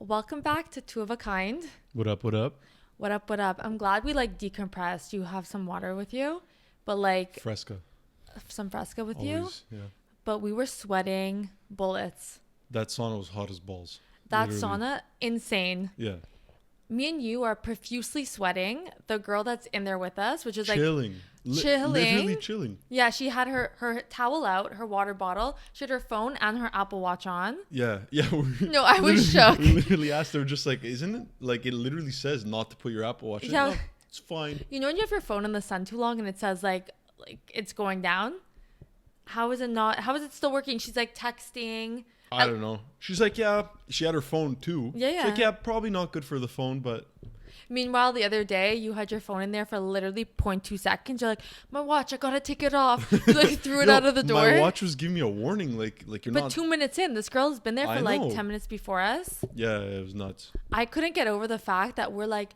Welcome back to Two of a Kind. What up? What up? What up? What up? I'm glad we decompressed. You have some water with you, but Fresca. some Fresca with Always, you. yeah. But we were sweating bullets. That sauna was hot as balls. That Literally. sauna, insane. Yeah. Me and you are profusely sweating. The girl that's in there with us, which is Chilling. chilling. Literally chilling. Yeah, she had her towel out, her water bottle. She had her phone and her Apple Watch on. Yeah. Yeah. No, I was shook. We literally asked her, just like, isn't it like it literally says not to put your Apple Watch in? Yeah. No, it's fine. You know when you have your phone in the sun too long and it says like it's going down? How is it still working? She's like texting. I don't know. She's like, yeah, she had her phone too. Yeah, She's like, yeah, probably not good for the phone, but. Meanwhile, the other day, you had your phone in there for literally 0.2 seconds. You're like, my watch, I gotta take it off. You threw it out of the door. My watch was giving me a warning, like you're but not. 2 minutes in, this girl's been there for I know. 10 minutes before us. Yeah, it was nuts. I couldn't get over the fact that we're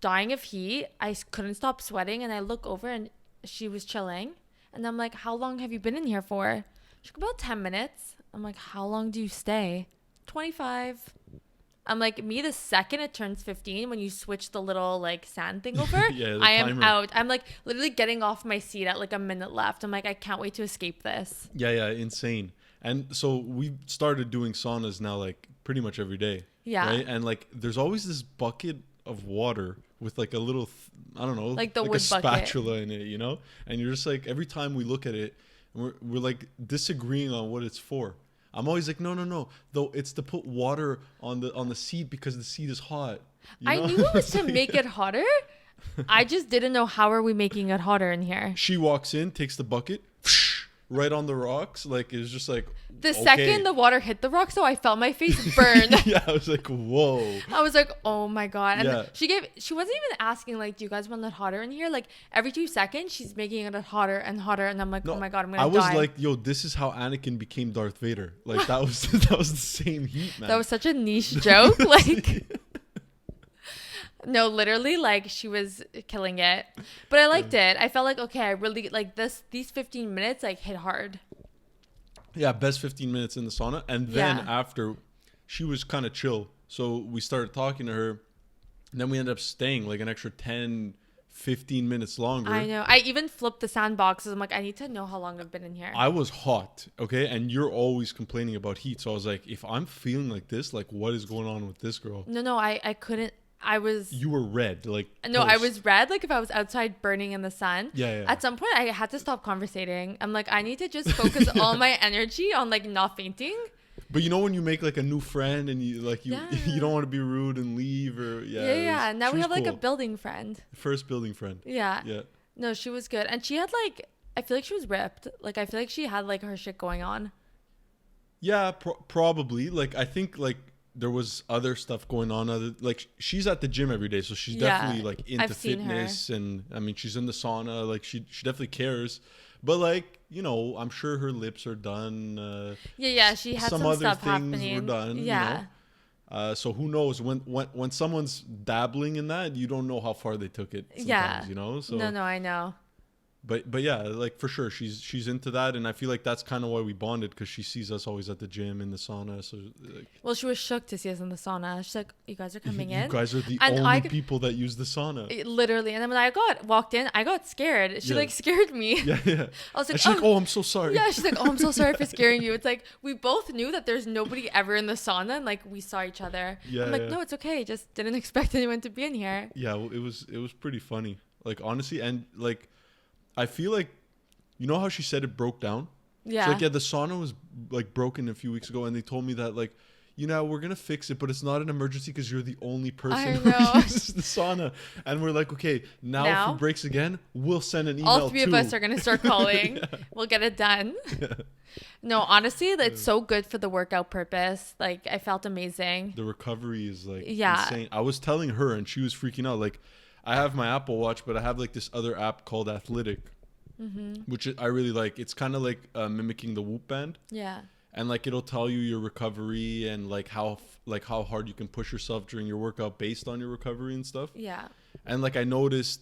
dying of heat. I couldn't stop sweating, and I look over and she was chilling. And I'm like, how long have you been in here for? She's like, about 10 minutes. I'm like, how long do you stay? 25. I'm like, me, the second it turns 15, when you switch the little sand thing over, Yeah, the I am timer. out. I'm literally getting off my seat at a minute left. I'm like, I can't wait to escape this. Yeah, insane. And so we started doing saunas now pretty much every day. Yeah. Right? And there's always this bucket of water with a little, I don't know, Like the a wood bucket. spatula in it, And you're just every time we look at it, we're disagreeing on what it's for. I'm always like, no. Though it's to put water on the seat because the seat is hot. I knew it was to make it hotter. I just didn't know how are we making it hotter in here. She walks in, takes the bucket, right on the rocks. It's just The second the water hit the rocks, though, I felt my face burn. Yeah, I was like, whoa. I was like, oh my God. And Yeah. she wasn't even asking, do you guys want it hotter in here? Every 2 seconds, she's making it hotter and hotter. And I'm like, oh my God, I'm going to die. I was like, yo, this is how Anakin became Darth Vader. That was that was the same heat, man. That was such a niche joke. No, literally, she was killing it. But I liked it. I felt okay, I really, these 15 minutes, hit hard. Yeah, best 15 minutes in the sauna. And then Yeah. after, she was kind of chill. So we started talking to her. And then we ended up staying an extra 10, 15 minutes longer. I know. I even flipped the sandboxes. I'm like, I need to know how long I've been in here. I was hot, okay? And you're always complaining about heat. So I was like, if I'm feeling like this, what is going on with this girl? No, I couldn't. I was... You were red, No, toast. I was red, if I was outside burning in the sun. Yeah. At some point, I had to stop conversating. I'm like, I need to just focus all my energy on, not fainting. But when you make a new friend and you Yeah. you don't want to be rude and leave or Yeah. Now she we was have, a cool. building friend. First building friend. Yeah. Yeah. No, she was good. And she had, I feel like she was ripped. I feel like she had, her shit going on. Yeah, probably. I think there was other stuff going on. She's at the gym every day, so she's Yeah, definitely into I've seen her. fitness, and I mean she's in the sauna. She definitely cares. But I'm sure her lips are done. Yeah. She had some other stuff things happening. were done. Yeah. So who knows when someone's dabbling in that, you don't know how far they took it. Sometimes, Yeah. So No, I know. But yeah, for sure, she's into that, and I feel like that's kind of why we bonded, because she sees us always at the gym in the sauna. So Well, she was shook to see us in the sauna. She's like, "You guys are coming in." You guys are the And only people that use the sauna. Literally, and then when I walked in, I got scared. She Yeah. scared me. Yeah. I was like, And she's like, "Oh, I'm so sorry." Yeah, she's like, "Oh, I'm so sorry for scaring you." It's we both knew that there's nobody ever in the sauna, and we saw each other. Yeah, I'm like, yeah. "No, it's okay. Just didn't expect anyone to be in here." Yeah, well, it was pretty funny. Honestly, and I feel like, you know how she said it broke down? Yeah. She's the sauna was broken a few weeks ago, and they told me that we're gonna fix it, but it's not an emergency because you're the only person I who know. uses the sauna. And we're like, okay, now Now? if it breaks again, we'll send an email. All three of too. us are gonna start calling. We'll get it done. No, honestly, it's so good for the workout purpose. I felt amazing. The recovery is Yeah. insane. I was telling her, and she was freaking out. I have my Apple Watch, but I have this other app called Athletic, which I really like. It's kind of mimicking the Whoop band, Yeah. and it'll tell you your recovery and how hard you can push yourself during your workout based on your recovery and stuff. Yeah. And I noticed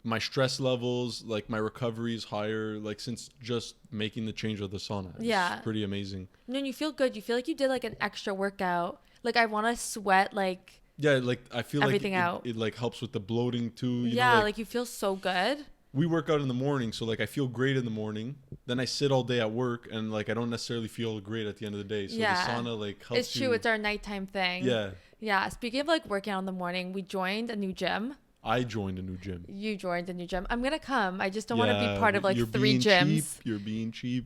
my stress levels, my recovery is higher, since just making the change of the sauna. It's Yeah. pretty amazing. No, and you feel good. You feel like you did an extra workout. Like I want to sweat like Yeah, like I feel like everything out. it like helps with the bloating too. You Yeah, know, like you feel so good. we work out in the morning, so like I feel great in the morning. Then I sit all day at work, and like I don't necessarily feel great at the end of the day. So the Yeah. sauna like helps It's true. you. It's our nighttime thing. Yeah, Yeah. Speaking of like working out in the morning, we joined a new gym. I joined a new gym. You joined a new gym. I'm gonna come. I just don't want to be Yeah, part of like you're 3 being gyms. cheap. You're being cheap.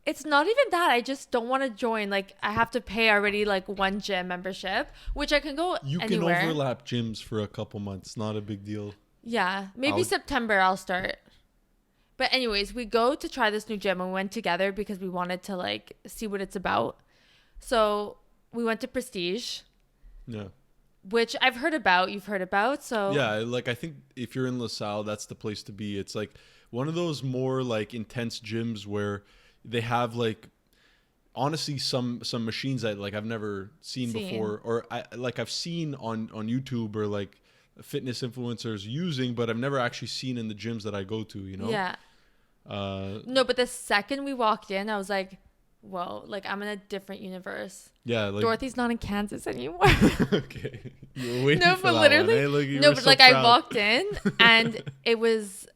It's not even that. I just don't want to join. Like I have to pay already like 1 gym membership, which I can go You anywhere. can overlap gyms for a couple months. Not a big deal. Yeah, maybe I'll- September I'll start. But anyways, we go to try this new gym and we went together because we wanted to like see what it's about. So we went to Prestige, Yeah. which I've heard about. You've heard about. So Yeah, like I think if you're in LaSalle, that's the place to be. It's like one of those more like intense gyms where they have like honestly some machines that like I've never seen before, or I've seen on YouTube or like fitness influencers using, but I've never actually seen in the gyms that I go to, you know? Yeah. No, but the second we walked in, I was like, whoa, like I'm in a different universe. Yeah, like Dorothy's not in Kansas anymore. okay. You were waiting No, for but that literally, one, eh? Like, you no, were but so like I proud. walked in and it was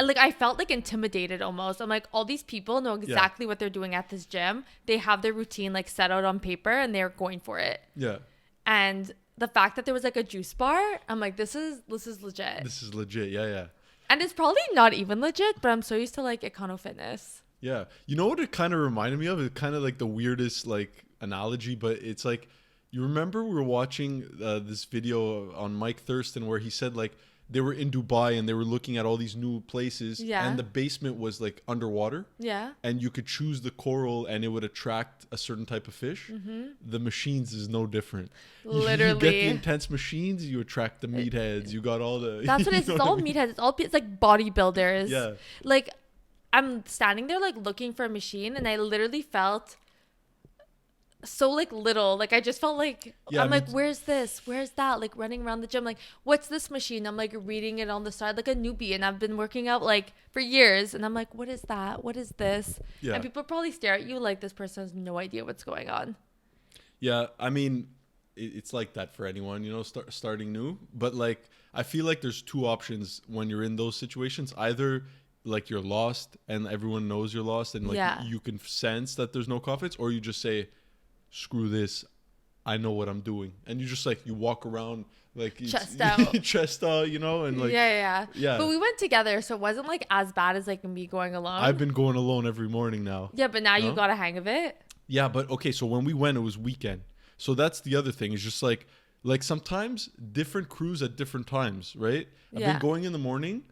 like I felt like intimidated almost. I'm like, all these people know exactly what they're doing at this gym. They have their routine like set out on paper and they're going for it. Yeah. And the fact that there was like a juice bar, I'm like, this is legit. This is legit. Yeah, yeah. And it's probably not even legit, but I'm so used to like Econo Fitness. Yeah. You know what it kind of reminded me of? It's kind of like the weirdest like analogy, but it's like, you remember we were watching this video on Mike Thurston where he said like they were in Dubai and they were looking at all these new places, Yeah. and the basement was like underwater, Yeah. and you could choose the coral and it would attract a certain type of fish. The machines is no different. You get Literally. the intense machines, you attract the meatheads. You got all the. That's what it's all meatheads. It's like bodybuilders. Yeah. Like I'm standing there like looking for a machine and I literally felt so like little. Like I just felt like Yeah, I'm I like, mean- where's this? Where's that? Like running around the gym, like, what's this machine? I'm like reading it on the side like a newbie and I've been working out like for years and I'm like, what is that? What is this? Yeah. And people probably stare at you like this person has no idea what's going on. Yeah, I mean, it's like that for anyone, you know, starting new. But like, I feel like there's 2 options when you're in those situations. Either like you're lost and everyone knows you're lost and like Yeah. you can sense that there's no confidence, or you just say, screw this, I know what I'm doing. And you just like, you walk around like Chest out. chest out, you know, and like, yeah. But we went together, so it wasn't like as bad as like me going alone. I've been going alone every morning now. Yeah, but now you No? got a hang of it. Yeah, but okay, so when we went, it was weekend. So that's the other thing. It's just like sometimes different crews at different times, right? I've Yeah. been going in the morning,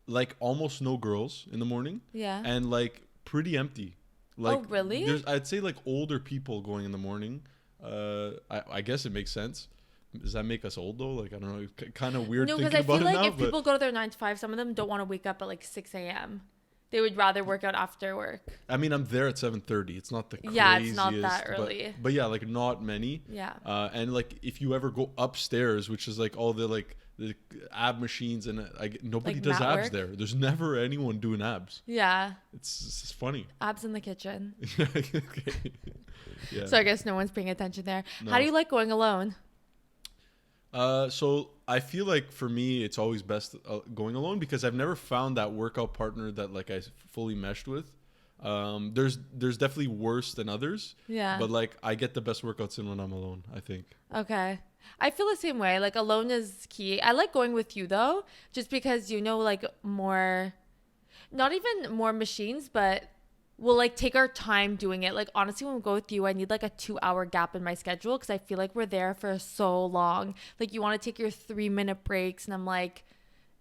like almost no girls in the morning, Yeah. and like pretty empty. Like, Oh, really? I'd say like older people going in the morning. I guess it makes sense. Does that make us old though? Like I don't know, kind of weird No, thinking because I about feel it like now. if people go to their 9 to 5, some of them don't want to wake up at like 6 a.m. They would rather work out after work. I mean, I'm there at 7:30. It's not the craziest. Yeah, it's not that but- early. But yeah, like not many. Yeah. And like if you ever go upstairs, which is like all the like the ab machines, and nobody Like does mat abs work? there. There's never anyone doing abs. Yeah. It's funny. Abs in the kitchen. Okay. Yeah. So I guess no one's paying attention there. No. How do you like going alone? So I feel like for me, it's always best going alone because I've never found that workout partner that like I fully meshed with. There's definitely worse than others. Yeah. But like I get the best workouts in when I'm alone, I think. Okay. I feel the same way. Like alone is key. I like going with you though, just because you know like more, not even more machines, but we'll like take our time doing it. Like honestly, when we go with you, I need like a 2-hour gap in my schedule because I feel like we're there for so long. Like you want to take your 3-minute breaks, and I'm like,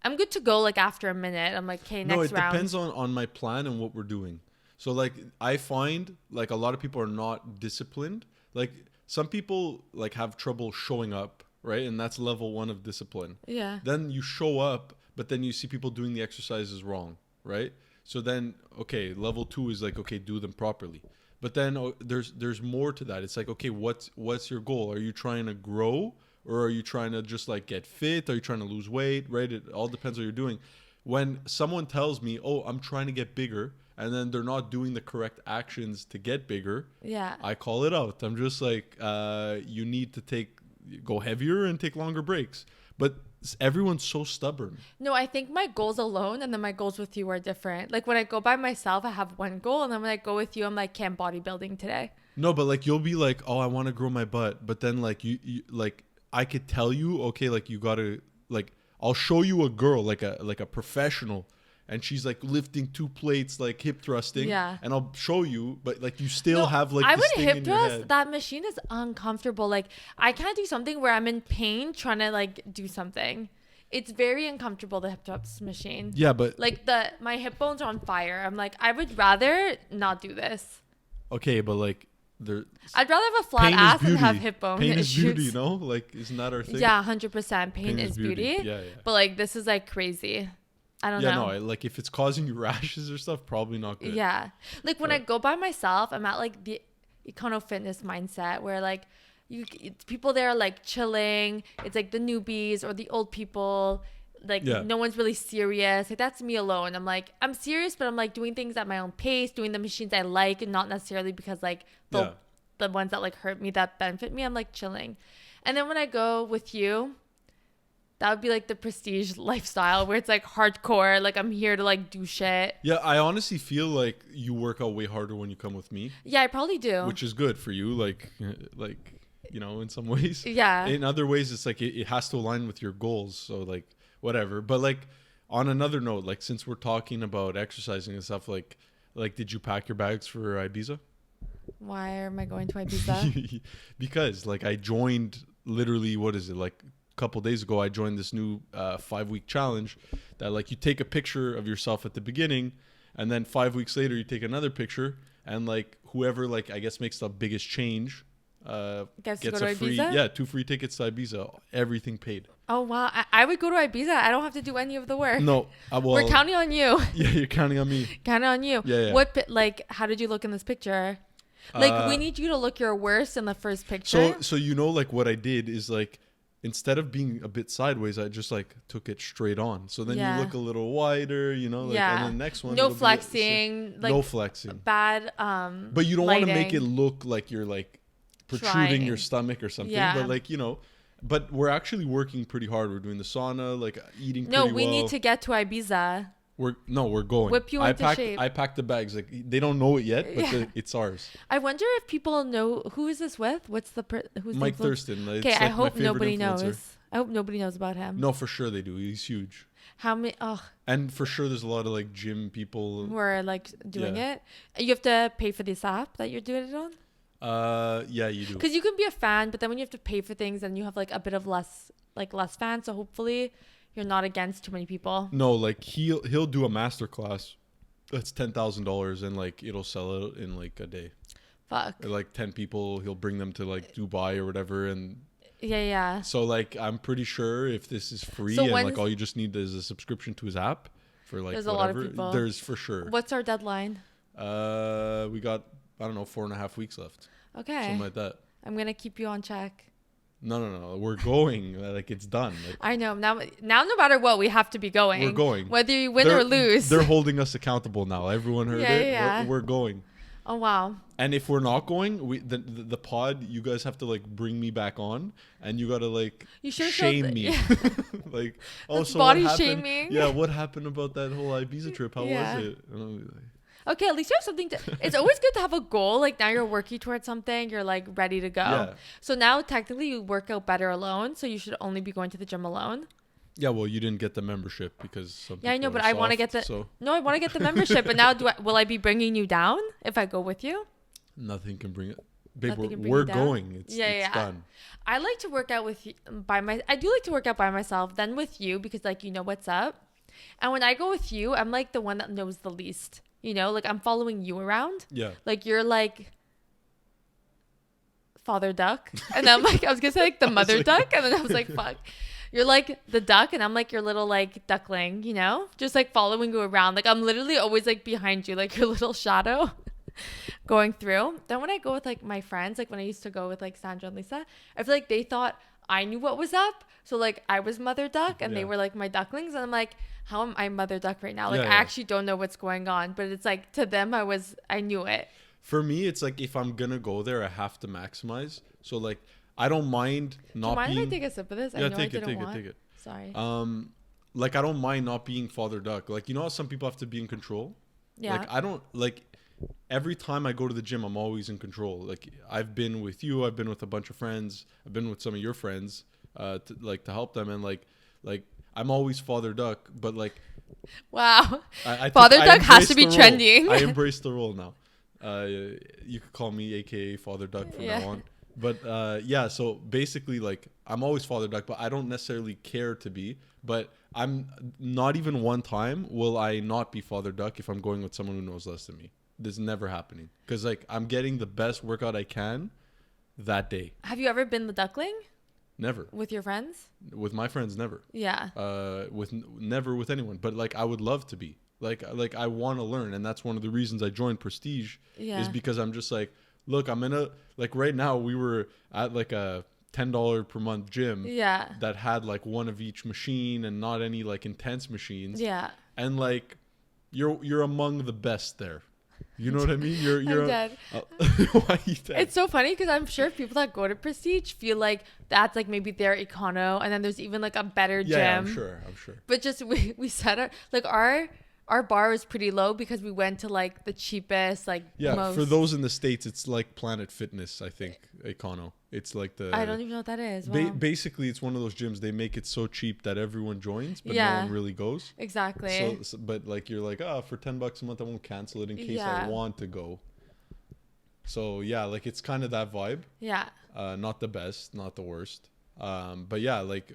I'm good to go like after a minute. I'm like, okay, next No, it round. depends on my plan and what we're doing. So like I find like a lot of people are not disciplined. Like some people like have trouble showing up, right? And that's level 1 of discipline. Yeah. Then you show up, but then you see people doing the exercises wrong, right? So then, okay, level 2 is like, okay, do them properly. But then there's more to that. It's like, okay, what's your goal? Are you trying to grow, or are you trying to just like get fit? Are you trying to lose weight, right? It all depends what you're doing. When someone tells me, oh, I'm trying to get bigger, and then they're not doing the correct actions to get bigger, Yeah. I call it out. I'm just like, you need to go heavier and take longer breaks. But everyone's so stubborn. No, I think my goals alone and then my goals with you are different. Like when I go by myself, I have one goal, and then when I go with you, I'm like, "Can't bodybuilding today." No, but like you'll be like, oh, I want to grow my butt, but then like you like I could tell you, okay, like you gotta like I'll show you a girl like a professional, and she's like lifting 2 plates like hip thrusting, Yeah. and I'll show you, but like you still No, have like I this would thing hip in your thrust. head. That machine is uncomfortable. Like I can't do something where I'm in pain trying to like do something. It's very uncomfortable, the hip thrust machine. Yeah, but Like my hip bones are on fire. I'm like, I would rather not do this. okay, but like there. I'd rather have a flat Pain is ass beauty. and have hip bone Pain issues. is beauty, no? Like, isn't that our thing? Yeah, 100%. Pain is beauty. Yeah, yeah. But like this is like crazy. I don't Yeah, know. no, like if it's causing you rashes or stuff, probably not good. Yeah. Like when I But- go by myself, I'm at like the econo fitness mindset where like people there are like chilling. It's like the newbies or the old people. Like Yeah. no one's really serious. Like that's me alone. I'm like, I'm serious, but I'm like doing things at my own pace, doing the machines I like, and not necessarily because like the ones that like hurt me, that benefit me. I'm like chilling. And then when I go with you, that would be like the prestige lifestyle where it's like hardcore. Like I'm here to like do shit. Yeah, I honestly feel like you work out way harder when you come with me, Yeah, I probably do. which is good for you. Like you know, in some ways. Yeah. In other ways, it's like it has to align with your goals. So like whatever. But like on another note, like since we're talking about exercising and stuff, like did you pack your bags for Ibiza? Why am I going to Ibiza? Because like I joined literally, what is it, like a couple days ago, I joined this new 5-week challenge that like you take a picture of yourself at the beginning, and then 5 weeks later you take another picture, and like whoever like I guess makes the biggest change Gets to gets go a to free Ibiza? 2 free tickets to Ibiza, everything paid. Oh, wow. I would go to Ibiza. I don't have to do any of the work. No, well, We're counting on you. yeah, you're counting on me. Counting on you. Yeah, yeah. What, like, how did you look in this picture? Like, we need you to look your worst in the first picture. So you know, like what I did is like instead of being a bit sideways, I just like took it straight on. So then Yeah. you look a little wider, you know, like, Yeah. and then the next one, No it'll be flexing. Like, no flexing. bad, But you don't want to make it lighting. look like you're like protruding Trying. your stomach or something. Yeah. But like, you know, but we're actually working pretty hard. We're doing the sauna, like eating No, pretty we well. need to get to Ibiza. We're going. Whip you I into packed, shape. I packed the bags. Like they don't know it yet, but Yeah. it's ours. I wonder if people know, who is this with? What's the, who's Mike the influ- Thurston. It's Okay, like I my hope favorite nobody influencer. knows. I hope nobody knows about him. No, for sure they do. He's huge. How many, And for sure there's a lot of like gym people. who are like doing Yeah. it? You have to pay for this app that you're doing it on? Yeah, you do. Because you can be a fan, but then when you have to pay for things, then you have like a bit of less fans. So hopefully you're not against too many people. No, like he'll do a master class that's $10,000 and like it'll sell it in like a day. Fuck. Like 10 people, he'll bring them to like Dubai or whatever, and Yeah. so like I'm pretty sure if this is free So and when's- like all you just need is a subscription to his app for like There's a lot of whatever, people. there's for sure. What's our deadline? We got, I don't know, 4.5 weeks left, Okay. something like that. I'm going to keep you on check. No, we're going. Like it's done. Like, I know. Now, no matter what, we have to be going. we're going. Whether you win They're- or lose. They're holding us accountable now. Everyone heard Yeah, it. yeah. We're going. Oh, wow. And if we're not going, the pod, you guys have to like bring me back on, and you gotta like You should've shame showed me. yeah. Like, oh, That's so body what happened? shaming. Yeah, what happened about that whole Ibiza trip? How Yeah. was it? And I'll be like, Okay, at least you have something to. It's always good to have a goal. Like now you're working towards something. You're like ready to go. Yeah. So now technically you work out better alone. So you should only be going to the gym alone. yeah, well, you didn't get the membership because some Yeah, I know, people but are I want to soft, get the. so No, I want to get the membership. But now, will I be bringing you down if I go with you? nothing can bring it. Babe, Nothing can bring we're you down? going. It's done. I like to work out with I do like to work out by myself, then with you because like you know what's up. And when I go with you, I'm like the one that knows the least. You know, like I'm following you around. Yeah. Like you're like Father Duck, and I'm like I was gonna say like the mother like- duck, and then I was like fuck. You're like the duck, and I'm like your little like duckling. You know, just like following you around. Like I'm literally always like behind you, like your little shadow. Going through. Then when I go with like my friends, like when I used to go with like Sandra and Lisa, I feel like they thought I knew what was up. So like I was mother duck and they Yeah. were like my ducklings, and I'm like, how am I mother duck right now? Like Yeah, I yeah. actually don't know what's going on, but it's like to them I knew it. For me, it's like if I'm gonna go there, I have to maximize. So like I don't mind Do you not mind if I being. take a sip of this? Yeah, I know I take it, didn't take it, want. take it. Sorry. Like I don't mind not being father duck. Like you know how some people have to be in control. Yeah. Like I don't like. Every time I go to the gym, I'm always in control. Like I've been with you, I've been with a bunch of friends, I've been with some of your friends, to help them, and like I'm always father duck. But like Wow. I Father I duck has to embrace be the role. trending. I embrace the role now. You could call me AKA Father Duck from Yeah. now on. But yeah, so basically, like I'm always Father Duck, but I don't necessarily care to be. But I'm not even one time will I not be Father Duck if I'm going with someone who knows less than me. This is never happening because like I'm getting the best workout I can that day. Have you ever been the duckling Never with your friends? with my friends, never. Yeah. Never with anyone. But like I would love to be. Like I want to learn, and that's one of the reasons I joined Prestige. Yeah. Is because I'm just like, look, I'm in a like right now we were at like a $10 per month gym Yeah. that had like one of each machine and not any like intense machines. Yeah. And like you're among the best there. You know what I mean? You're I'm dead. why you dead? It's so funny because I'm sure people that go to Prestige feel like that's like maybe their econo, and then there's even like a better yeah, gym. I'm sure. But just we set our like our bar was pretty low because we went to like the cheapest like Yeah, most. for those in the States, it's like Planet Fitness, I think, Econo. It's like the... I don't even know what that is. Wow. Basically, it's one of those gyms, they make it so cheap that everyone joins, but no Yeah. one really goes. Exactly. So, but like, you're like, for $10 a month, I won't cancel it in case Yeah. I want to go. So yeah, like it's kind of that vibe. Yeah. Not the best, not the worst. But yeah, like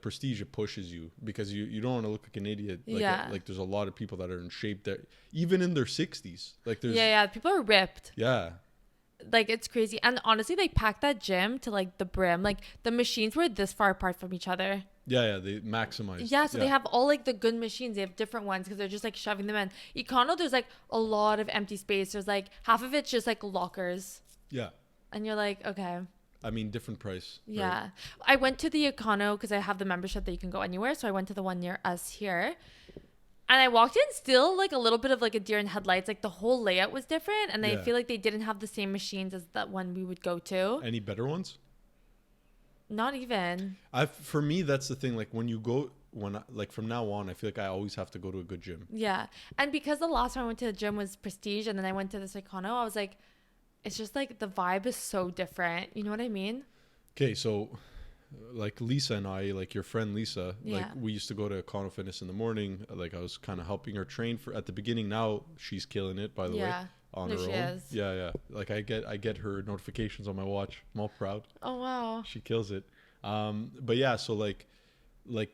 Prestige, it pushes you because you don't want to look like an idiot. Like, Yeah. like there's a lot of people that are in shape that even in their 60s. Like there's Yeah. People are ripped. yeah. Like it's crazy. And honestly, they packed that gym to like the brim. Like the machines were this far apart from each other. Yeah, they maximize. Yeah, so they have all like the good machines. They have different ones because they're just like shoving them in. Econo, there's like a lot of empty space. There's like half of it's just like lockers. Yeah. And you're like, okay. I mean, different price. right? Yeah. I went to the Econo because I have the membership that you can go anywhere. So I went to the one near us here. And I walked in still like a little bit of like a deer in headlights. Like the whole layout was different. And I Yeah. feel like they didn't have the same machines as that one we would go to. Any better ones? Not even. For me, that's the thing. Like when you go, like from now on, I feel like I always have to go to a good gym. Yeah. And because the last time I went to the gym was Prestige and then I went to this Econo, I was like, it's just like the vibe is so different. You know what I mean? Okay, so like Lisa and I, like your friend Lisa, like Yeah. we used to go to Econo Fitness in the morning. Like I was kind of helping her train for at the beginning. Now she's killing it, by the way, Yeah. on No, her she own. is. Yeah. Like I get her notifications on my watch. I'm all proud. Oh, wow. She kills it. But yeah, so like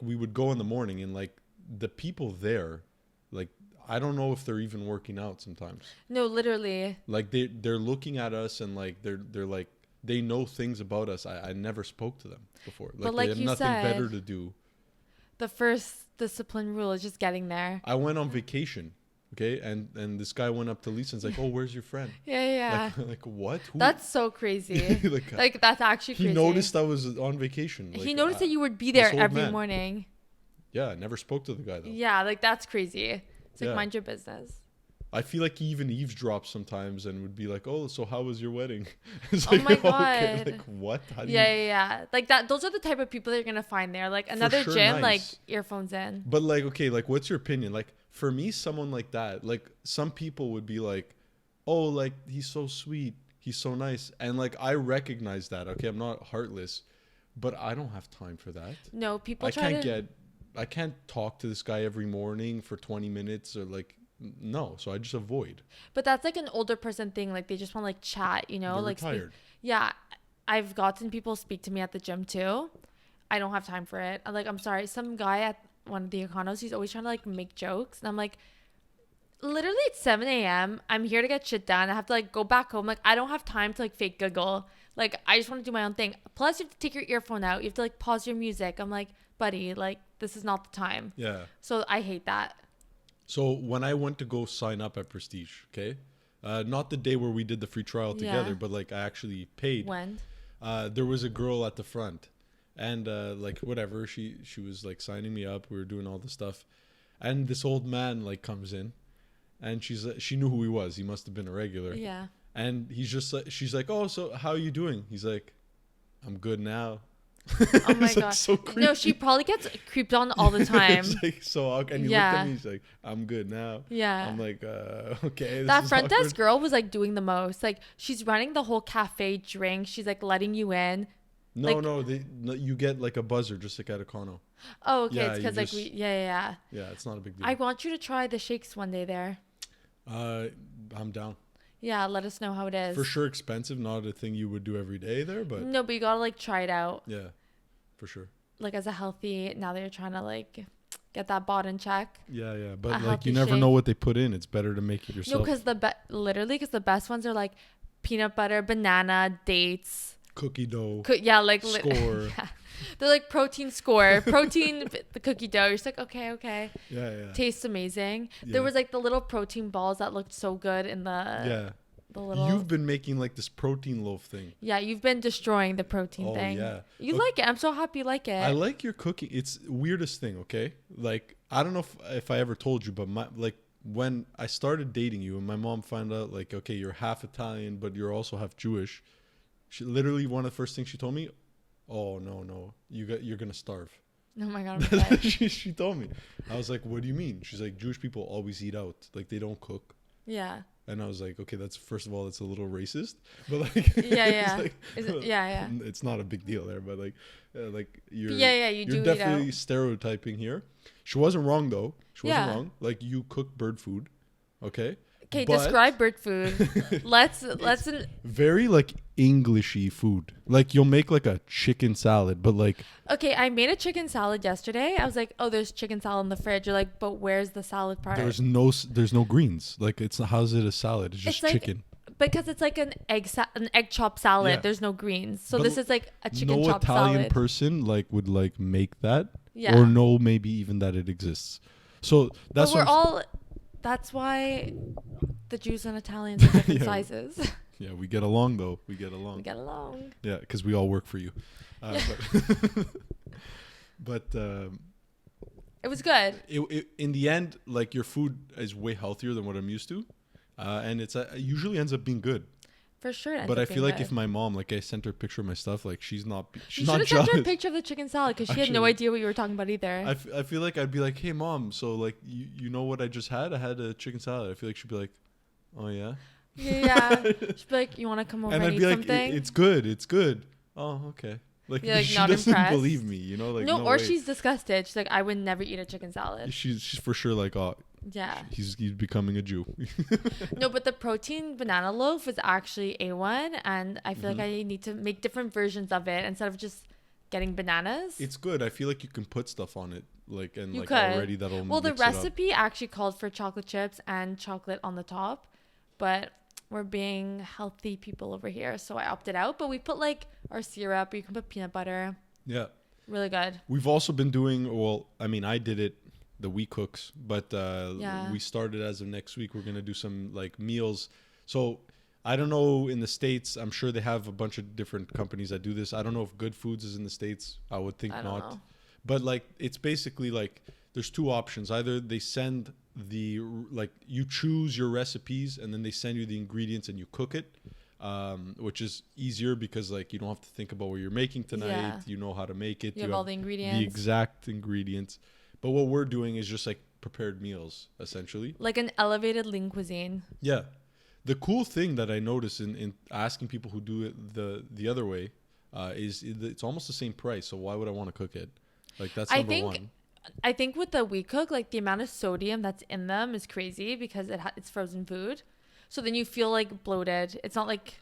we would go in the morning and like the people there, like I don't know if they're even working out sometimes. No, literally. Like they're looking at us and like they're like they know things about us. I never spoke to them before. Like, But like they have you nothing said, better to do. The first discipline rule is just getting there. I went on vacation, okay, and this guy went up to Lisa and's like, "Oh, where's your friend?" Yeah. Like what? Who? That's so crazy. like, Like that's actually he crazy. noticed I was on vacation. He Like, noticed that you would be there this old every man. morning. Yeah, I never spoke to the guy though. Yeah, like that's crazy. It's like Yeah. mind your business. I feel like he even eavesdrops sometimes and would be like, "Oh, so how was your wedding?" It's Oh like, my okay, God. like what? How do Yeah. Like that. Those are the type of people that you're gonna find there. Like another sure, gym, nice. like earphones in. But like, okay, like what's your opinion? Like for me, someone like that, like some people would be like, "Oh, like he's so sweet, he's so nice," and like I recognize that. Okay, I'm not heartless, but I don't have time for that. No, people I try can't to. I can't talk to this guy every morning for 20 minutes or like no. So I just avoid. But that's like an older person thing. Like they just want to like chat, you know, They're like speak- retired. Yeah, I've gotten people speak to me at the gym too. I don't have time for it. I'm sorry. Some guy at one of the econos, he's always trying to like make jokes, and I'm like, literally it's 7 a.m. I'm here to get shit done. I have to like go back home. Like I don't have time to like fake giggle. Like I just want to do my own thing. Plus you have to take your earphone out. You have to like pause your music. I'm like, buddy, like this is not the time. Yeah. So I hate that. So when I went to go sign up at Prestige, okay, not the day where we did the free trial together, Yeah. but like I actually paid. When? There was a girl at the front, And like whatever, she was like signing me up. We were doing all the stuff, and this old man like comes in, and she knew who he was. He must have been a regular. Yeah. And he's just like, she's like, oh, so how are you doing? He's like, I'm good now. Oh my It's like god. so creepy. No, she probably gets creeped on all the time. It's like so awkward. And he looked at me. He's like, I'm good now. Yeah. I'm like, okay. That is front awkward. desk girl was like doing the most. Like she's running the whole cafe drink. She's like letting you in. No, like- no, you get like a buzzer just like at Econo. Oh, okay. Yeah, It's because you like just- yeah. Yeah, it's not a big deal. I want you to try the shakes one day there. I'm down. Yeah, let us know how it is. For sure expensive, not a thing you would do every day there, but No, but you gotta like try it out. yeah, for sure. Like as a healthy, now that you're trying to like get that bot in check. Yeah, but A like healthy you never shake. know what they put in. It's better to make it No, yourself. because the best ones are like peanut butter, banana, dates. Cookie dough, Yeah, like score. yeah. They're like protein score, protein the cookie dough. You're just like okay. Yeah. Tastes amazing. Yeah. There was like the little protein balls that looked so good in the Yeah. the little. You've been making like this protein loaf thing. Yeah, you've been destroying the protein Oh, thing. yeah. You Okay. like it. I'm so happy you like it. I like your cooking. It's weirdest thing, okay? Like I don't know if I ever told you, but when I started dating you and my mom found out like, okay, you're half Italian, but you're also half Jewish. She literally one of the first things she told me, oh no, you're gonna starve. Oh my god, I'm dead. she told me. I was like, what do you mean? She's like, Jewish people always eat out, like they don't cook. Yeah. And I was like, okay, that's first of all, that's a little racist, but like, Yeah. it's like, Yeah. it's not a big deal there, but like you're, Yeah, you do you're eat out. definitely stereotyping here. She wasn't wrong though. She wasn't Yeah. wrong. Like you cook bird food, okay? Okay, But describe bird food. let's very like Englishy food. Like you'll make like a chicken salad, but like Okay, I made a chicken salad yesterday. I was like, "Oh, there's chicken salad in the fridge." You're like, "But where's the salad part?" there's no greens. Like it's how's it a salad? It's just like, chicken. Because it's like an egg chop salad. Yeah. There's no greens. So But this is like a chicken No chop Italian salad. person like would like make that, Yeah. or know maybe even that it exists. So that's but we're what I'm all that's why the Jews and Italians are different Yeah. sizes. Yeah, we get along though. We get along. We get along. Yeah, because we all work for you. But It was good. in the end, like your food is way healthier than what I'm used to, and it usually ends up being good. For sure. it ends But up I feel being like good. if my mom, like I sent her a picture of my stuff, like she's not You she's should not have sent her a jealous. picture of the chicken salad because she had no Actually. idea what you were talking about either. I feel like I'd be like, hey mom, so like you know what I just had? I had a chicken salad. I feel like she'd be like, oh yeah. Yeah. She'd be like, "You want to come over And and, I'd eat be like, something?" it's good. Oh, okay. Like, You're, like, she not doesn't impressed? believe me, you know? Like, no, no or way. she's disgusted. She's like, "I would never eat a chicken salad." She's for sure like, oh, Yeah. he's becoming a Jew. No, but the protein banana loaf is actually A1, and I feel like I need to make different versions of it instead of just getting bananas. It's good. I feel like you can put stuff on it, like and You like could. already that'll. Well, the mix it up. recipe actually called for chocolate chips and chocolate on the top, but we're being healthy people over here, so I opted out. But we put like our syrup. You can put peanut butter. Yeah, Really good. we've also been doing. Well, I mean, I did it. The week cooks, but Yeah. we started as of next week. We're gonna do some like meals. So I don't know in the States. I'm sure they have a bunch of different companies that do this. I don't know if Good Foods is in the States. I would think I don't not. know. But like it's basically like there's two options. Either they send like you choose your recipes and then they send you the ingredients and you cook it, which is easier because like you don't have to think about what you're making tonight. Yeah. You know how to make it. You have all the ingredients. The exact ingredients. But what we're doing is just like prepared meals essentially. Like an elevated lean cuisine. Yeah. The cool thing that I notice in asking people who do it the other way is it's almost the same price. So why would I want to cook it? Like that's number one. I think with the We Cook, like the amount of sodium that's in them is crazy because it's frozen food. So then you feel like bloated. It's not like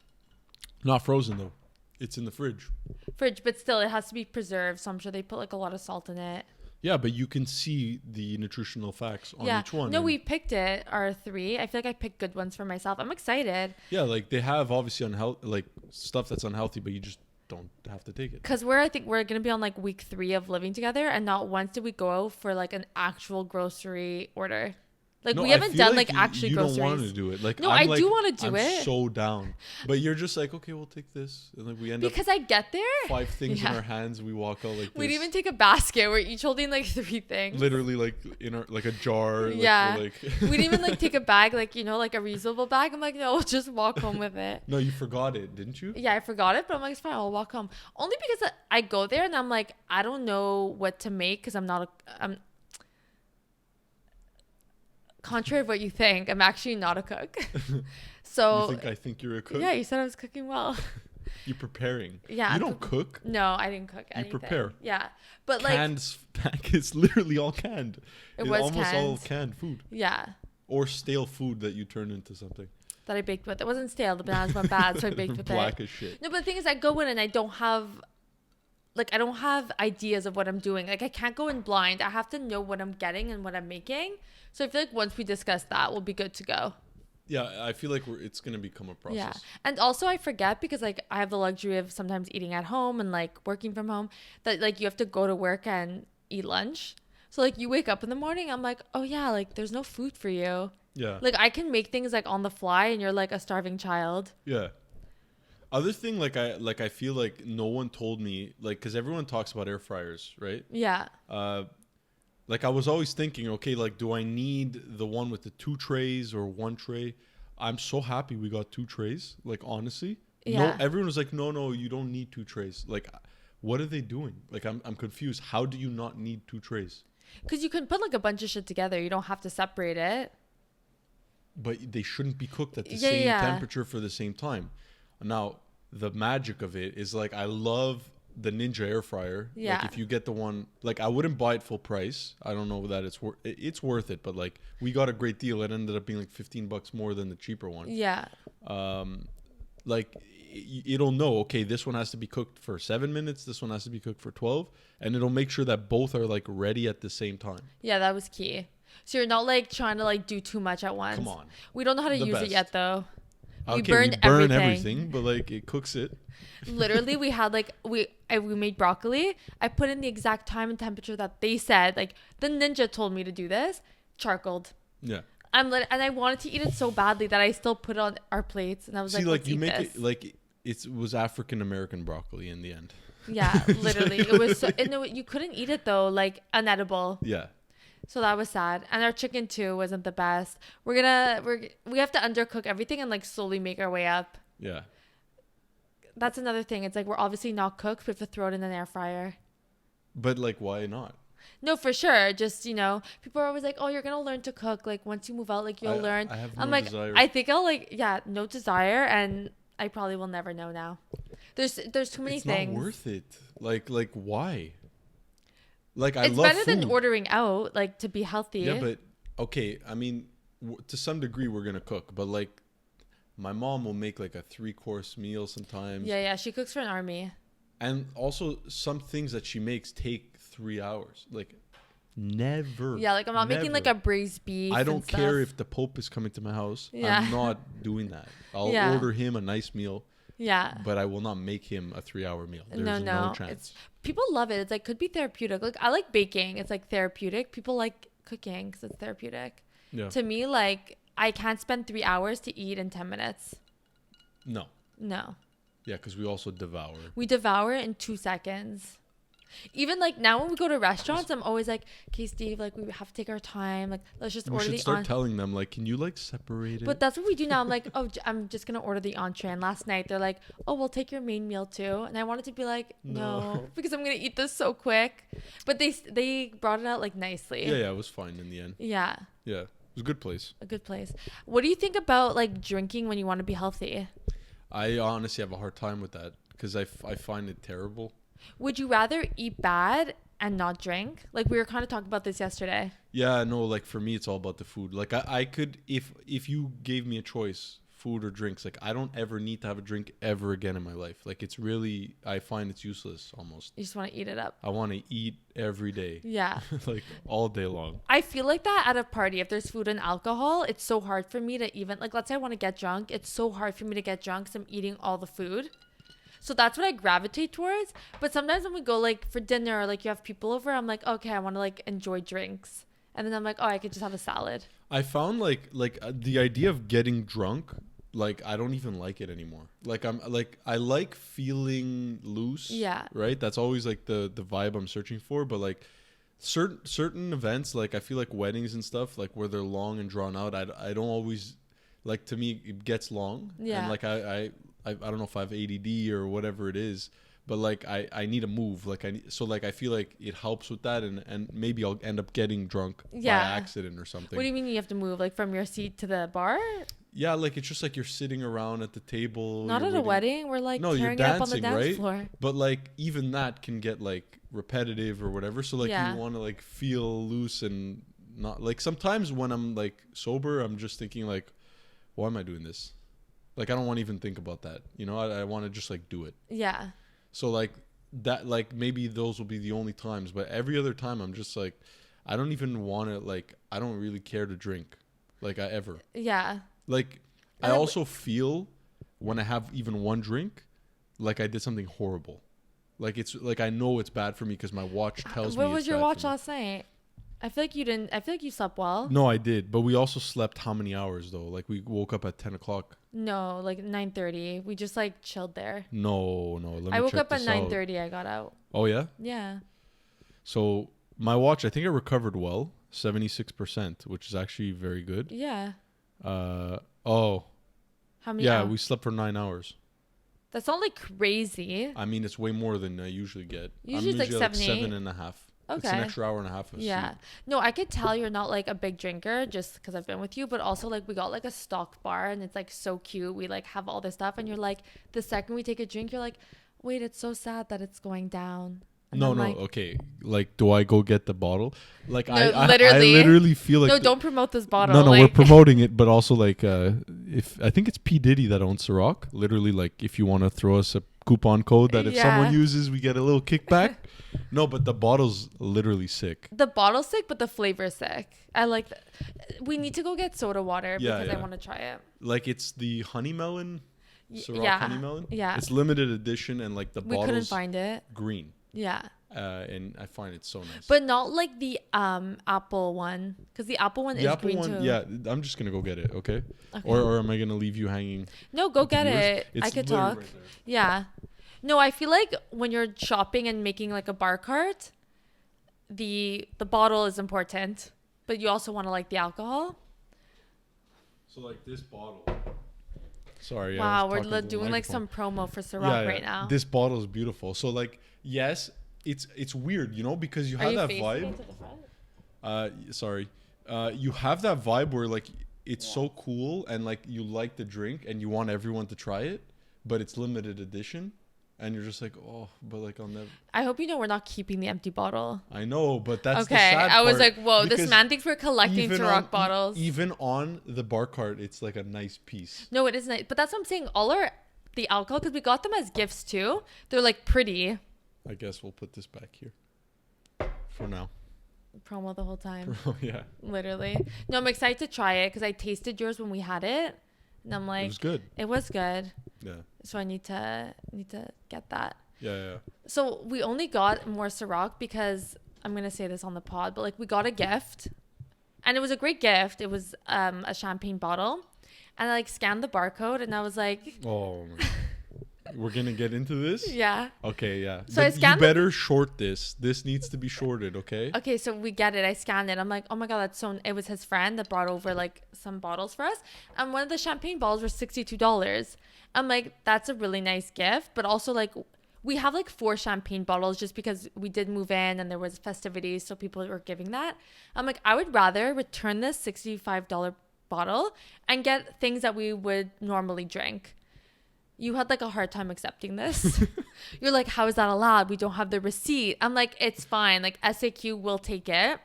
Not frozen though. It's in the fridge. fridge, but still it has to be preserved. So I'm sure they put like a lot of salt in it. Yeah, but you can see the nutritional facts on each one. No, and- we picked it, our three. I feel like I picked good ones for myself. I'm excited Yeah, like they have obviously like stuff that's unhealthy, but you just don't have to take it. because I think we're going to be on like week 3 of living together. And not once did we go for like an actual grocery order. Like No, we I haven't feel done like like actually you don't want to groceries. do it. Like No, I'm I do like, want to do I'm it so down. But you're just like, okay, we'll take this, and like we end up because I get there. 5 things in Yeah. our hands. We walk out like We'd this. even take a basket. We're each holding like 3 things. Literally like in our like a jar. Yeah. Like, We'd even like take a bag, like, you know, like a reusable bag. I'm like, no, we'll just walk home with it. No, you forgot it, didn't you? Yeah, I forgot it, but I'm like, it's fine. I'll walk home. Only because I go there and I'm like, I don't know what to make because I'm contrary of what you think, I'm actually not a cook. So I think you're a cook? yeah, you said I was cooking well. You're preparing. Yeah. You don't cook. No, I didn't cook anything. You prepare. Yeah. But like Canned snack is literally all canned. it It's was almost all canned. canned food. Yeah. Or stale food that you turn into something. That I baked with. It wasn't stale. The bananas went bad, so I baked with Black it. as shit. No, but the thing is, I go in and I don't have ideas of what I'm doing. Like I can't go in blind. I have to know what I'm getting and what I'm making. So I feel like once we discuss that, we'll be good to go. Yeah, I feel like it's gonna become a process. Yeah. And also I forget because like I have the luxury of sometimes eating at home and like working from home that like you have to go to work and eat lunch. So like you wake up in the morning, I'm like, oh yeah, like there's no food for you. Yeah. Like I can make things like on the fly and you're like a starving child. Yeah. Other thing, I feel like no one told me, like, because everyone talks about air fryers, right? Yeah. Like I was always thinking, okay, like, do I need the one with the 2 trays or 1 tray? I'm so happy we got 2 trays. Like honestly, Yeah. no, everyone was like, no, you don't need 2 trays. Like, what are they doing? Like, I'm confused. How do you not need 2 trays? Because you can put like a bunch of shit together. You don't have to separate it. But they shouldn't be cooked at the Yeah, same yeah. temperature for the same time. Now, the magic of it is like I love the Ninja air fryer. Yeah. Like if you get the one, like I wouldn't buy it full price. I don't know that it's worth it, but like we got a great deal. It ended up being like $15 more than the cheaper one. Yeah. Like it'll know, okay, this one has to be cooked for 7 minutes, this one has to be cooked for 12, and it'll make sure that both are like ready at the same time. Yeah, that was key. So you're not like trying to like do too much at once. Come on. We don't know how to The use best. it yet though. Okay, burn we burn everything. everything, but like it cooks it. Literally, we had like we made broccoli. I put in the exact time and temperature that they said. Like the ninja told me to do this. Charcoaled. Yeah. And I wanted to eat it so badly that I still put it on our plates, and I was See, like, like let's you eat make this. it like it was African American broccoli in the end. Yeah, literally, it was. So, and you couldn't eat it though, like unedible. Yeah. So that was sad. And our chicken too wasn't the best. We have to undercook everything and like slowly make our way up. Yeah. That's another thing. It's like we're obviously not cooks. We have to throw it in an air fryer. But like, why not? No, for sure. Just, you know, people are always like, oh, you're going to learn to cook. Like once you move out, like you'll learn. I have I'm no like, desire. I think I'll like, yeah, no desire. And I probably will never know now. There's too many it's things. not worth it. Like why? Like I It's love better food. than ordering out, like to be healthy. Yeah, but okay. I mean, to some degree, we're gonna cook, but like, my mom will make like a 3-course meal sometimes. Yeah. She cooks for an army. And also, some things that she makes take 3 hours. Like, never. Yeah, like I'm not making like a braised beef. I don't and care stuff. if the Pope is coming to my house. Yeah. I'm not doing that. I'll Yeah. order him a nice meal, Yeah. but I will not make him a 3-hour meal. There's No, no chance. People love it. It's like could be therapeutic. Like I like baking. It's like therapeutic. People like cooking because it's therapeutic. Yeah. To me, like I can't spend 3 hours to eat in 10 minutes. No. No. Yeah, because we also devour. We devour it in 2 seconds. Even like now when we go to restaurants, I'm always like, okay, Steve, like we have to take our time. Like let's just We order should the start telling them, like, can you like separate it? But that's what we do now. I'm like, oh, I'm just gonna order the entree. And last night they're like, oh, we'll take your main meal too. And I wanted to be like, no, because I'm gonna eat this so quick. But they brought it out like nicely. Yeah, it was fine in the end. Yeah, Yeah, it was a good place. a good place. What do you think about like drinking when you want to be healthy? I honestly have a hard time with that because I find it terrible. Would you rather eat bad and not drink? Like we were kind of talking about this yesterday. Yeah, no, like for me, it's all about the food. Like I could, if you gave me a choice, food or drinks, like I don't ever need to have a drink ever again in my life. Like it's really, I find it's useless almost. You just want to eat it up. I want to eat every day. Yeah. Like all day long. I feel like that at a party. If there's food and alcohol, it's so hard for me to even, like, let's say I want to get drunk. It's so hard for me to get drunk because I'm eating all the food. So that's what I gravitate towards. But sometimes when we go like for dinner or like you have people over, I'm like, okay, I want to like enjoy drinks And then I'm like, oh, I could just have a salad. I found the idea of getting drunk, like I don't even like it anymore. Like I like feeling loose. Yeah. Right? That's always like the vibe I'm searching for, but like certain events, like I feel like weddings and stuff, like where they're long and drawn out, I don't always like, to me it gets long. Yeah. And like I don't know if I have ADD or whatever it is, but like I need a move. Like so like I feel like it helps with that, and maybe I'll end up getting drunk by accident or something. What do you mean you have to move, like from your seat to the bar? Yeah, like it's just like you're sitting around at the table. Not at a wedding. We're like tearing it up on the dance floor. But like even that can get like repetitive or whatever. So like you want to like feel loose and not like, sometimes when I'm like sober, I'm just thinking like, why am I doing this? Like I don't want to even think about that. You know, I want to just like do it. Yeah. So like that, like maybe those will be the only times, but every other time I'm just like, I don't even want to, like, I don't really care to drink, like I ever. Yeah. Like I also feel when I have even one drink, like I did something horrible. Like it's like I know it's bad for me because my watch tells me. What was your watch last night? I feel like you didn't. I feel like you slept well. No, I did, but we also slept how many hours though? Like we woke up at 10 o'clock. No, like 9:30. We just like chilled there. No. I woke up at 9:30. I got out. Oh yeah. Yeah. So my watch, I think I recovered well, 76%, which is actually very good. Yeah. Oh. How many? Yeah, hours? we slept for 9 hours. That's not like crazy. I mean, it's way more than I usually get. Usually it's like 7.5. Okay. It's an extra hour and a half of sleep. No, I could tell you're not like a big drinker just because I've been with you, but also like we got like a stocked bar and it's like so cute. We like have all this stuff and you're like, the second we take a drink, you're like, wait, it's so sad that it's going down. And No, like, okay. Like, do I go get the bottle? Like, no, I literally. literally feel like... No, don't promote this bottle. No, like, we're promoting it, but also like, if I think it's P. Diddy that owns Ciroc. Literally, like, if you want to throw us a coupon code that if someone uses, we get a little kickback. No, but the bottle's literally sick. The bottle's sick, but the flavor's sick. I like that. We need to go get soda water because I want to try it. Like, it's the honey melon, Ciroc honey melon. Yeah. It's limited edition, and like the bottle's... We couldn't find it. Green. Yeah. And I find it so nice. But not like the apple one, because the apple one is green too. Yeah, I'm just gonna go get it, okay? Or am I gonna leave you hanging? No, go get it. I could talk. Right, yeah. No, I feel like when you're shopping and making like a bar cart, the bottle is important, but you also want to like the alcohol. So like this bottle. Sorry. Wow, we're doing like some promo for Ciroc right now. This bottle is beautiful. So like, yes, it's weird, you know, because you have that vibe. To the front? You have that vibe where like it's so cool and like you like the drink and you want everyone to try it, but it's limited edition. And you're just like, oh, but like I'll never. I hope you know we're not keeping the empty bottle. I know, but that's okay. The sad I was part, like, whoa, this man thinks we're collecting Ciroc bottles. Even on the bar cart, it's like a nice piece. No, it is nice, but that's what I'm saying. The alcohol, because we got them as gifts too. They're like pretty. I guess we'll put this back here for now. Promo the whole time. Yeah. Literally. No, I'm excited to try it because I tasted yours when we had it, and I'm like, it was good. It was good. Yeah. So I need to get that. Yeah. So we only got more Ciroc because I'm gonna say this on the pod, but like we got a gift, and it was a great gift. It was a champagne bottle, and I like scanned the barcode, and I was like, oh. We're gonna get into this? Yeah. Okay, yeah. So but you better short this. This needs to be shorted, okay? Okay, so we get it. I scanned it. I'm like, oh my God, that's so... It was his friend that brought over like some bottles for us. And one of the champagne bottles were $62. I'm like, that's a really nice gift. But also like, we have like 4 champagne bottles just because we did move in and there was festivities. So people were giving that. I'm like, I would rather return this $65 bottle and get things that we would normally drink. You had like a hard time accepting this. You're like, how is that allowed? We don't have the receipt. I'm like, it's fine. Like SAQ will take it.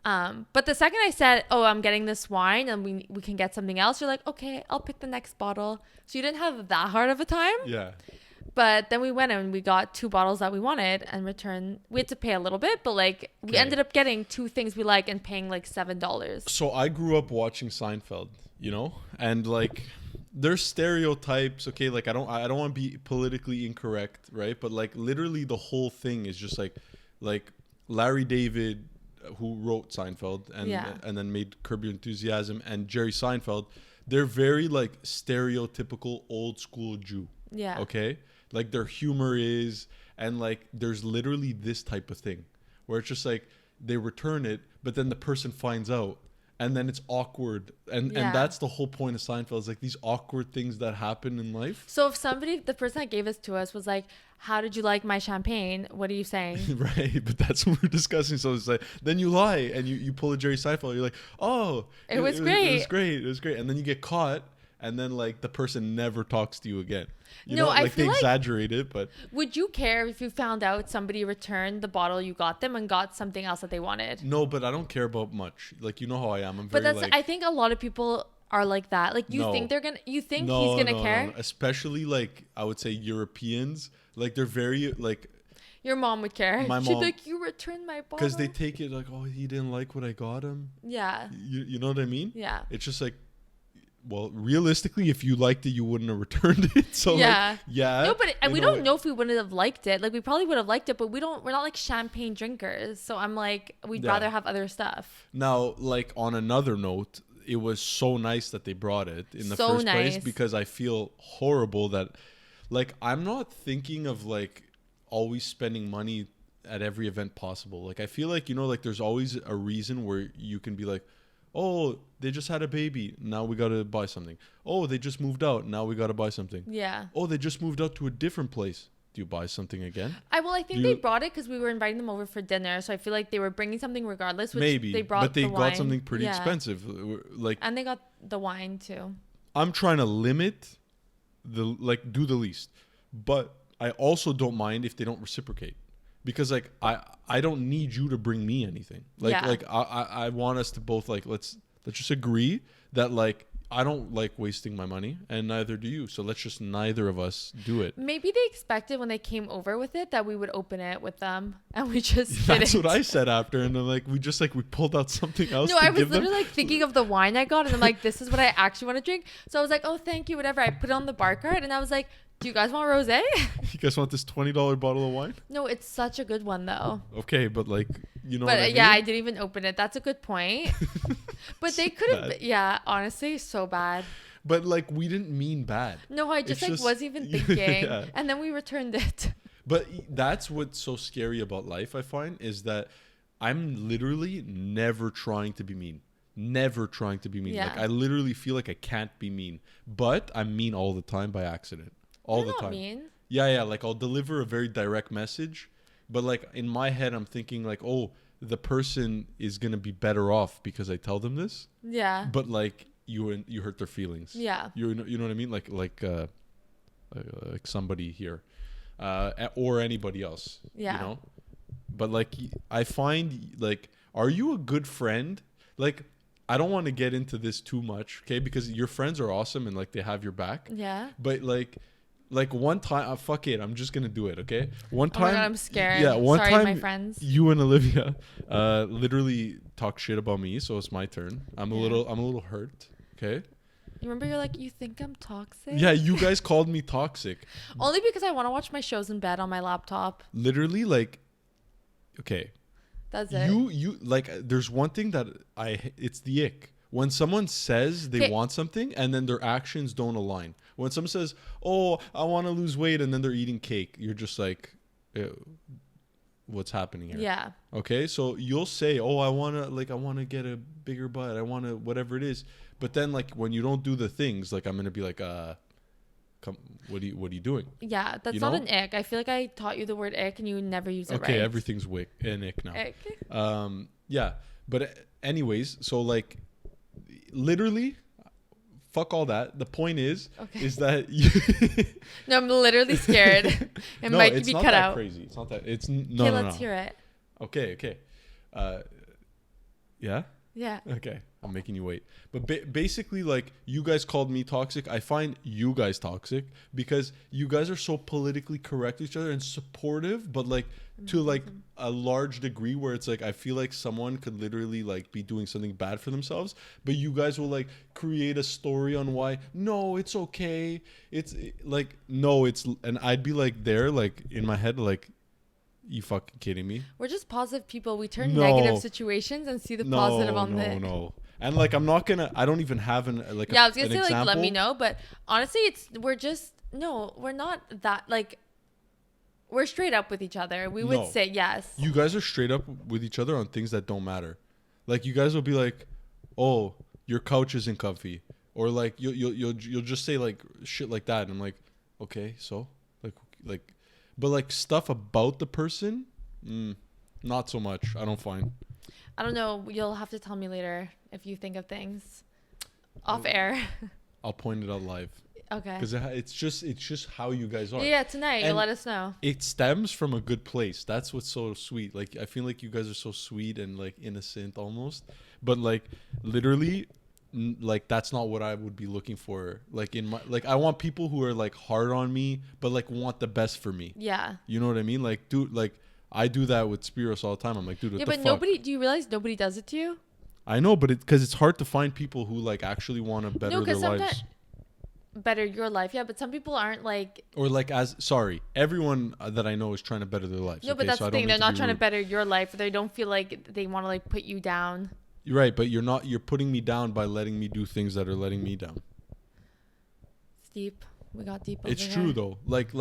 But the second I said, oh, I'm getting this wine and we can get something else, you're like, okay, I'll pick the next bottle. So you didn't have that hard of a time. Yeah. But then we went and we got 2 bottles that we wanted and returned. We had to pay a little bit, but like we ended up getting 2 things we like and paying like $7. So I grew up watching Seinfeld, you know, and like there's stereotypes. Okay, like I don't want to be politically incorrect, right? But like literally the whole thing is just like Larry David who wrote Seinfeld Yeah. and then made Curb Your Enthusiasm, and Jerry Seinfeld, they're very like stereotypical old school Jew. Yeah. Okay? Like their humor is, and like there's literally this type of thing where it's just like they return it, but then the person finds out, and then it's awkward, and Yeah. that's the whole point of Seinfeld, is like these awkward things that happen in life. So if the person that gave this to us was like, how did you like my champagne? What are you saying? Right, but that's what we're discussing. So it's like, then you lie and you pull a Jerry Seinfeld. You're like, oh, It was great. It was great. And then you get caught, and then like the person never talks to you again. You No, know, I like feel they like- exaggerate it, but Would you care if you found out somebody returned the bottle you got them and got something else that they wanted? no, but I don't care about much. Like, you know how I am. I'm But very that's like, I think a lot of people are like that. Like No. think you think no, he's gonna no, care? no. Especially like I would say Europeans, like they're very like, Your mom would care. My She'd be mom- like, you returned my bottle. because they take it like, oh, he didn't like what I got him. Yeah. You know what I mean? Yeah. It's just like, well, realistically, if you liked it, you wouldn't have returned it. So Yeah. like, yeah. No, but in we a don't way- know if we wouldn't have liked it. Like we probably would have liked it, but we're not like champagne drinkers. So I'm like, we'd Yeah. rather have other stuff. Now, like on another note, it was so nice that they brought it in the So first place, nice. because I feel horrible that, like, I'm not thinking of like always spending money at every event possible. Like, I feel like, you know, like there's always a reason where you can be like, oh, they just had a baby, now we got to buy something. Oh, they just moved out, now we got to buy something. Yeah. Oh, they just moved out to a different place. Do you buy something again? I think You- they brought it because we were inviting them over for dinner, so I feel like they were bringing something regardless. Which Maybe, they brought, but they the got wine. something pretty Yeah. expensive. Like, and they got the wine too. I'm trying to limit do the least, but I also don't mind if they don't reciprocate, because like I don't need you to bring me anything. Yeah. I want us to both like, let's just agree that like I don't like wasting my money, and neither do you. So let's just neither of us do it. Maybe they expected when they came over with it that we would open it with them, and we just That's didn't. what I said after, and then like we pulled out something else. No, to I was give them. literally like thinking of the wine I got, and I'm like, this is what I actually want to drink. So I was like, oh, thank you, whatever. I put it on the bar cart, and I was like, do you guys want rosé? You guys want this $20 bottle of wine? No, it's such a good one though. Okay, but like, you know But what I yeah, I mean? didn't even open it. That's a good point. But they So could have. bad. Yeah, honestly, so bad. But like, we didn't mean bad. No, I just It's like just- wasn't even thinking, Yeah. and then we returned it. But that's what's so scary about life, I find, is that I'm literally never trying to be mean. Never trying to be mean. Yeah. Like, I literally feel like I can't be mean. But I'm mean all the time by accident. All You're the not time. mean. Yeah. Like, I'll deliver a very direct message. But, like, in my head, I'm thinking, like, oh, the person is going to be better off because I tell them this. Yeah. But, like, you hurt their feelings. Yeah. You know what I mean? Like somebody here. Or anybody else. Yeah. You know? But like, I find, like, are you a good friend? Like, I don't want to get into this too much, okay? Because your friends are awesome and like they have your back. Yeah. But like one time, fuck it, I'm just gonna do it, okay? One Oh my time, God, I'm scared. Yeah, one Sorry, time, my friends. you and Olivia, literally talk shit about me, so it's my turn. I'm a Yeah. little hurt, okay? You remember you're like, you think I'm toxic? Yeah, you guys called me toxic. Only because I want to watch my shows in bed on my laptop. Literally, like, okay. That's it. You like, there's one thing that it's the ick. When someone says they 'Kay. want something and then their actions don't align. When someone says, "Oh, I want to lose weight," and then they're eating cake, you're just like, "Ew, what's happening here?" Yeah. Okay, so you'll say, "Oh, I want to get a bigger butt. I want to whatever it is." But then like when you don't do the things, like I'm going to be like, come, what are you doing? Yeah. That's You not know? an ick. I feel like I taught you the word ick and you never use it Okay, right. everything's an ick now. Ick. Yeah, but anyways, so like literally fuck all that. The point is Okay. is that you No, I'm literally scared. It no, might it's be not cut that out. crazy. It's not that. It's Okay, no, no, let's no. hear it. Okay. Yeah. Yeah. Okay, I'm making you wait. But basically, like, you guys called me toxic. I find you guys toxic because you guys are so politically correct to each other and supportive, but like to like a large degree where it's like I feel like someone could literally like be doing something bad for themselves, but you guys will like create a story on why no, it's okay. It's like no, it's, and I'd be like there like in my head like, You fucking kidding me? We're just positive people. We turn No. negative situations and see the positive on the. No. And like, I don't even have an I was gonna say example. like, let me know. But honestly, we're not that like. We're straight up with each other. We would say yes. You guys are straight up with each other on things that don't matter. Like, you guys will be like, "Oh, your couch isn't comfy," or like you'll just say like shit like that, and I'm like, "Okay, so like, but like stuff about the person, not so much. I don't find." I don't know. You'll have to tell me later if you think of things off air. I'll point it out live. Okay. Because it's just how you guys are. Yeah, tonight and you'll let us know. It stems from a good place. That's what's so sweet. Like, I feel like you guys are so sweet and like innocent almost, but like literally, like that's not what I would be looking for. Like in my I want people who are like hard on me, but like want the best for me. Yeah. You know what I mean? Like, dude, like I do that with Spiros all the time. I'm like, dude, what the fuck? Nobody. Do you realize nobody does it to you? I know, but because it's hard to find people who like actually want to better their lives. Better your life, yeah, but some people aren't like, or like, everyone that I know is trying to better their lives. No, but that's the thing, they're not trying to better your life. They don't feel like they want to like put you down. You're right, but you're putting me down by letting me do things that are letting me down. It's deep. We got deep over It's here. true though. Like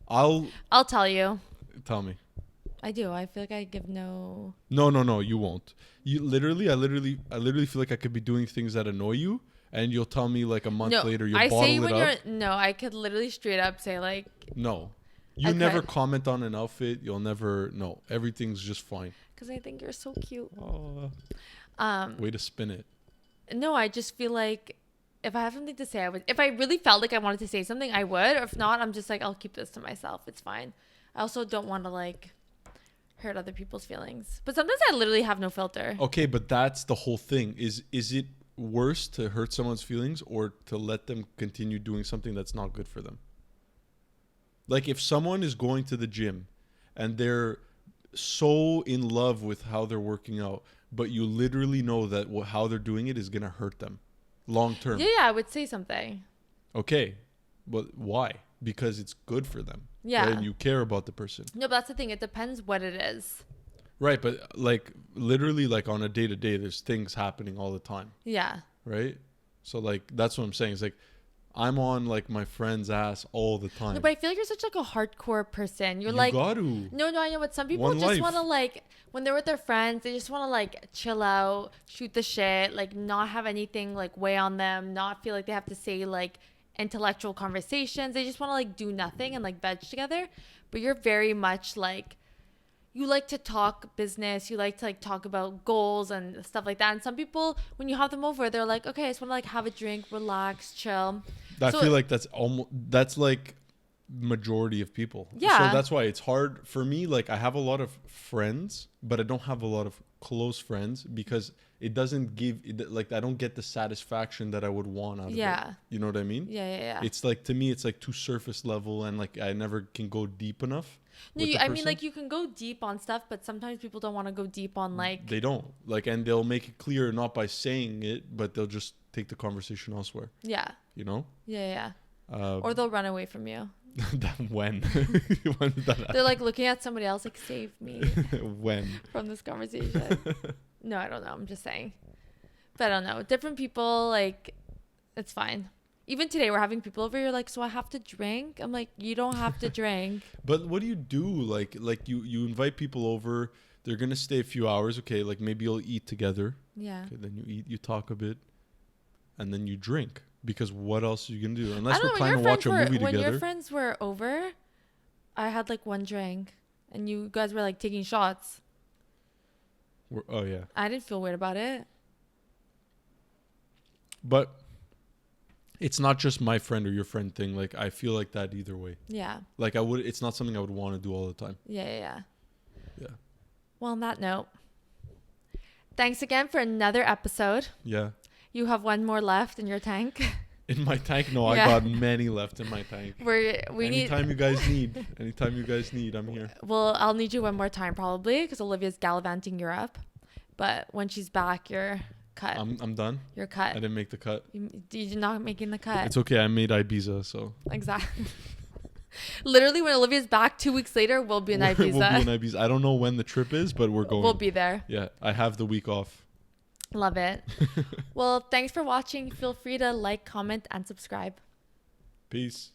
I'll tell you. Tell me. I do. I feel like I give no. No, you won't. I literally feel like I could be doing things that annoy you, and you'll tell me like a month later you'll bottle it up. No, I could literally straight up say like. No, you never comment on an outfit. You'll never. No, everything's just fine. Because I think you're so cute. Way to spin it. No, I just feel like if I have something to say, I would. If I really felt like I wanted to say something, I would. Or if not, I'm just like, I'll keep this to myself. It's fine. I also don't want to like hurt other people's feelings. But sometimes I literally have no filter. Okay, but that's the whole thing. Is it worse to hurt someone's feelings or to let them continue doing something that's not good for them? Like, if someone is going to the gym and they're so in love with how they're working out, but you literally know that how they're doing it is going to hurt them long term. Yeah, I would say something. Okay, but why? Because it's good for them. Yeah. Right? And you care about the person. No, but that's the thing. It depends what it is. Right, but like literally like on a day-to-day, there's things happening all the time. Yeah. Right? So like that's what I'm saying. It's like I'm on like my friend's ass all the time. No, but I feel like you're such like a hardcore person. You're you like, got to. No, I know. But some people One just life. want to like when they're with their friends, they just want to like chill out, shoot the shit, like not have anything like weigh on them, not feel like they have to say like intellectual conversations. They just want to like do nothing and like veg together. But you're very much like. You like to talk business. You like to like talk about goals and stuff like that. And some people, when you have them over, they're like, okay, I just want to like have a drink, relax, chill. I feel like that's like majority of people. Yeah. So that's why it's hard for me. Like I have a lot of friends, but I don't have a lot of close friends because it doesn't give like I don't get the satisfaction that I would want out of it. You know what I mean? Yeah. It's like to me, it's like too surface level and like I never can go deep enough. No, I mean like you can go deep on stuff, but sometimes people don't want to go deep on like. They don't like, and they'll make it clear not by saying it, but they'll just take the conversation elsewhere. Yeah. You know. Yeah. Or they'll run away from you. When did that happen? They're like looking at somebody else, like save me. When from this conversation. No, I don't know. I'm just saying. But I don't know. Different people, like, it's fine. Even today, we're having people over. You're like, so I have to drink? I'm like, you don't have to drink. But what do you do? Like you invite people over. They're gonna stay a few hours. Okay, like maybe you'll eat together. Yeah. Okay, then you eat, you talk a bit, and then you drink. Because what else are you gonna do? Unless we're planning to watch a movie together. When your friends were over, I had like one drink, and you guys were like taking shots. Oh yeah. I didn't feel weird about it. But it's not just my friend or your friend thing. Like I feel like that either way. Yeah. Like it's not something I would want to do all the time. Yeah. Yeah. Well, on that note, thanks again for another episode. Yeah. You have one more left in your tank. In my tank? No, yeah. I got many left in my tank. Anytime you guys need, I'm here. Well, I'll need you one more time probably because Olivia's gallivanting Europe. But when she's back, you're cut. I'm done. You're cut. I didn't make the cut. You're not making the cut. It's okay. I made Ibiza, so. Exactly. Literally, when Olivia's back 2 weeks later, we'll be in Ibiza. We'll be in Ibiza. I don't know when the trip is, but we're going. We'll be there. Yeah, I have the week off. Love it. Well, thanks for watching. Feel free to like, comment, and subscribe. Peace.